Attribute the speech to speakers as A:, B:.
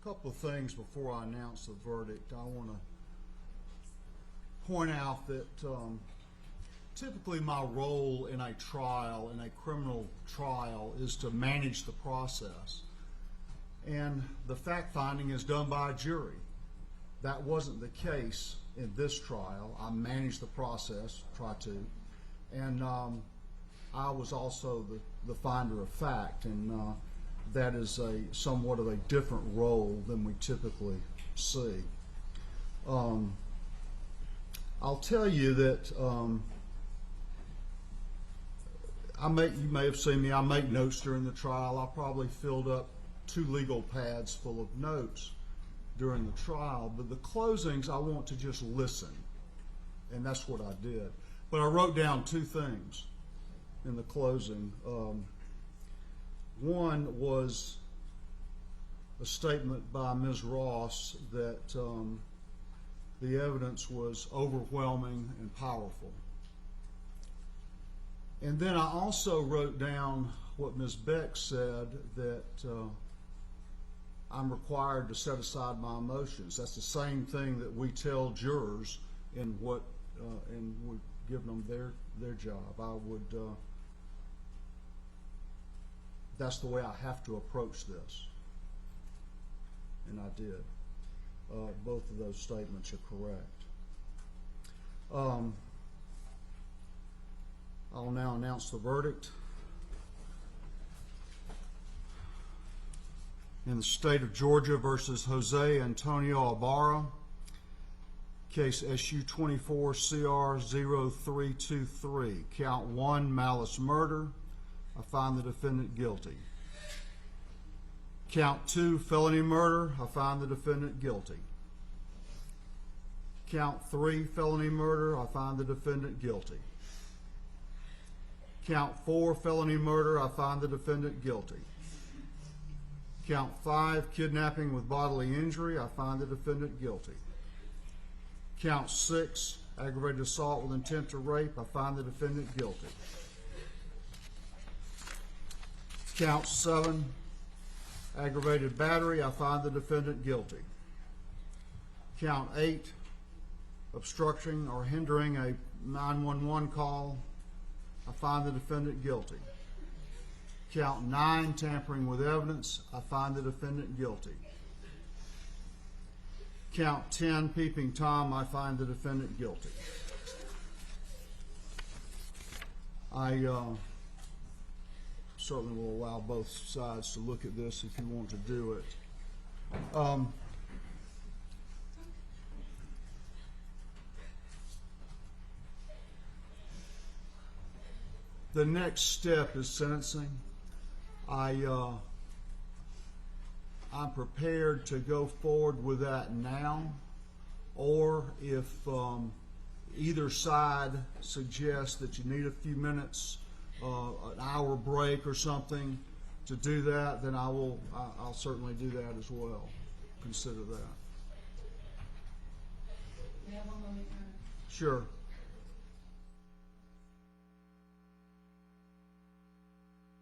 A: Couple of things before I announce the verdict. I want to point out that typically my role in a trial, in a criminal trial, is to manage the process. And the fact finding is done by a jury. That wasn't the case in this trial. I managed the process, try to, and I was also the finder of fact, and that is somewhat of a different role than we typically see. I'll tell you that you may have seen me, I make notes during the trial. I probably filled up 2 legal pads full of notes during the trial, but the closings I want to just listen, and that's what I did. But I wrote down 2 things in the closing. One was a statement by Ms. Ross that the evidence was overwhelming and powerful. And then I also wrote down what Ms. Beck said, that I'm required to set aside my emotions. That's the same thing that we tell jurors in what and we're giving them their job. That's the way I have to approach this, and I did. Both of those statements are correct. I'll now announce the verdict. In the state of Georgia versus Jose Antonio Ibarra, case SU 24CR0323, count 1, malice murder. I find the defendant guilty. Count 2, felony murder. I find the defendant guilty. Count 3, felony murder. I find the defendant guilty. Count 4, felony murder. I find the defendant guilty. Count 5, kidnapping with bodily injury. I find the defendant guilty. Count 6, aggravated assault with intent to rape. I find the defendant guilty. Count 7, aggravated battery. I find the defendant guilty. Count 8, obstructing or hindering a 911 call. I find the defendant guilty. Count 9, tampering with evidence. I find the defendant guilty. Count 10, peeping Tom. I find the defendant guilty. I certainly will allow both sides to look at this if you want to do it. The next step is sentencing. I'm prepared to go forward with that now, or if either side suggests that you need a few minutes, an hour break or something to do that, then I'll certainly do that as well. Consider that.
B: You have 1 moment.
A: Sure.